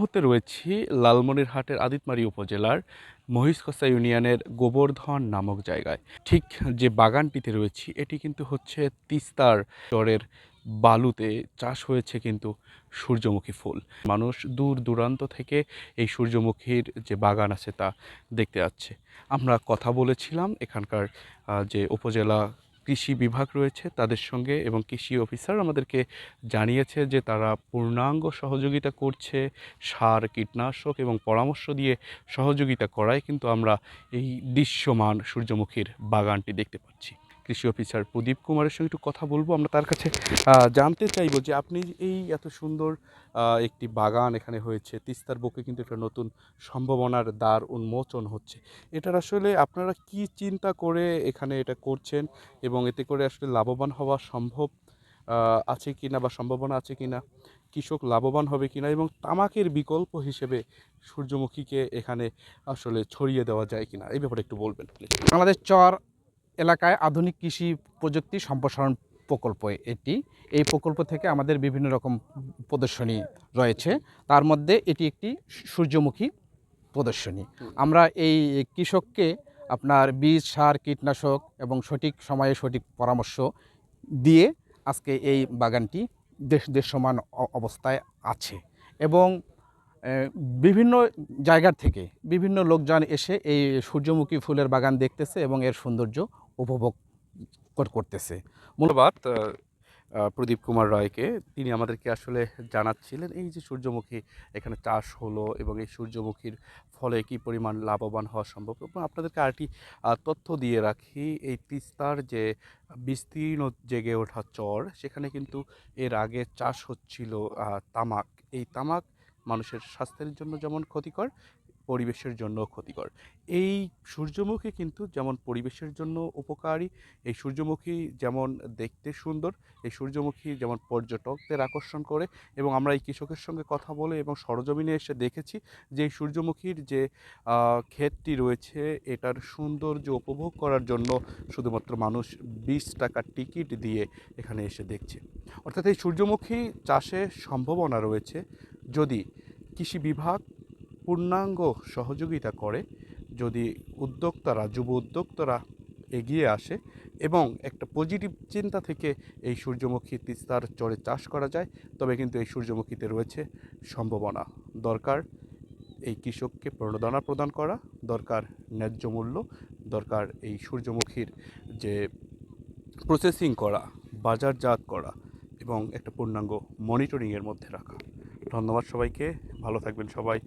মুহূর্তে রয়েছি লালমনিরহাটের আদিতমারি উপজেলার মহিষখসা ইউনিয়নের গোবর্ধন নামক জায়গায়। ঠিক যে বাগানটিতে রয়েছি এটি কিন্তু হচ্ছে তিস্তার চরের বালুতে চাষ হয়েছে কিন্তু সূর্যমুখী ফুল। মানুষ দূর দূরান্ত থেকে এই সূর্যমুখীর যে বাগান আছে তা দেখতে যাচ্ছে। আমরা কথা বলেছিলাম এখানকার যে উপজেলা কৃষি বিভাগ রয়েছে তাদের সঙ্গে, এবং কৃষি অফিসার আমাদেরকে জানিয়েছে যে তারা পূর্ণাঙ্গ সহযোগিতা করছে। সার, কীটনাশক এবং পরামর্শ দিয়ে সহযোগিতা করায় কিন্তু আমরা এই দৃশ্যমান সূর্যমুখীর বাগানটি দেখতে পাচ্ছি। কৃষি অফিসার প্রদীপ কুমারের সঙ্গে একটু কথা বলবো। আমরা তার কাছে জানতে চাইবো যে আপনি এই এত সুন্দর একটি বাগান এখানে হয়েছে, তিস্তার বুকে কিন্তু একটা নতুন সম্ভাবনার দ্বার উন্মোচন হচ্ছে। এটার আসলে আপনারা কি চিন্তা করে এখানে এটা করছেন, এবং এতে করে আসলে লাভবান হওয়া সম্ভব আছে কিনা বা সম্ভাবনা আছে কিনা, কৃষক লাভবান হবে কিনা, এবং তামাকের বিকল্প হিসেবে সূর্যমুখীকে এখানে আসলে ছড়িয়ে দেওয়া যায় কিনা, এই ব্যাপারে একটু বলবেন প্লিজ। বাংলাদেশ চর এলাকায় আধুনিক কৃষি প্রযুক্তি সম্প্রসারণ প্রকল্প এটি। এই প্রকল্প থেকে আমাদের বিভিন্ন রকম প্রদর্শনী রয়েছে, তার মধ্যে এটি একটি সূর্যমুখী প্রদর্শনী। আমরা এই কৃষককে আপনার বীজ, সার, কীটনাশক এবং সঠিক সময়ে সঠিক পরামর্শ দিয়ে আজকে এই বাগানটি দৃশ্যমান অবস্থায় আছে। এবং বিভিন্ন জায়গার থেকে বিভিন্ন লোকজন এসে এই সূর্যমুখী ফুলের বাগান দেখতেছে এবং এর সৌন্দর্য উপভোগ করতেছে। ধন্যবাদ প্রদীপ কুমার রায়কে। তিনি আমাদেরকে আসলে জানাচ্ছিলেন এই যে সূর্যমুখী এখানে চাষ হলো এবং এই সূর্যমুখীর ফলে কী পরিমাণ লাভবান হওয়া সম্ভব। এবং আপনাদেরকে আরেকটি তথ্য দিয়ে রাখি, এই তিস্তার যে বিস্তীর্ণ জেগে ওঠা চর, সেখানে কিন্তু এর আগে চাষ হচ্ছিল তামাক। এই তামাক মানুষের স্বাস্থ্যের জন্য যেমন ক্ষতিকর, পরিবেশের জন্য ক্ষতিকর। এই সূর্যমুখী কিন্তু যেমন পরিবেশের জন্য উপকারী, এই সূর্যমুখী যেমন দেখতে সুন্দর, এই সূর্যমুখী যেমন পর্যটকদের আকর্ষণ করে। এবং আমরা এই কৃষকের সঙ্গে কথা বলে এবং সরজমিনে এসে দেখেছি যে এই সূর্যমুখীর যে ক্ষেতটি রয়েছে এটার সৌন্দর্য উপভোগ করার জন্য শুধুমাত্র মানুষ 20 টাকার টিকিট দিয়ে এখানে এসে দেখছে। অর্থাৎ এই সূর্যমুখী চাষে সম্ভাবনা রয়েছে যদি কৃষি বিভাগ পূর্ণাঙ্গ সহযোগিতা করে, যদি উদ্যোক্তারা, যুব উদ্যোক্তারা এগিয়ে আসে এবং একটা পজিটিভ চিন্তা থেকে এই সূর্যমুখী তিস্তার চরে চাষ করা যায়, তবে কিন্তু এই সূর্যমুখীতে রয়েছে সম্ভাবনা। দরকার এই কৃষককে প্রণোদনা প্রদান করা, দরকার ন্যায্য মূল্য, দরকার এই সূর্যমুখীর যে প্রসেসিং করা, বাজারজাত করা এবং একটা পূর্ণাঙ্গ মনিটরিংয়ের মধ্যে রাখা। ধন্যবাদ সবাইকে, ভালো থাকবেন সবাই।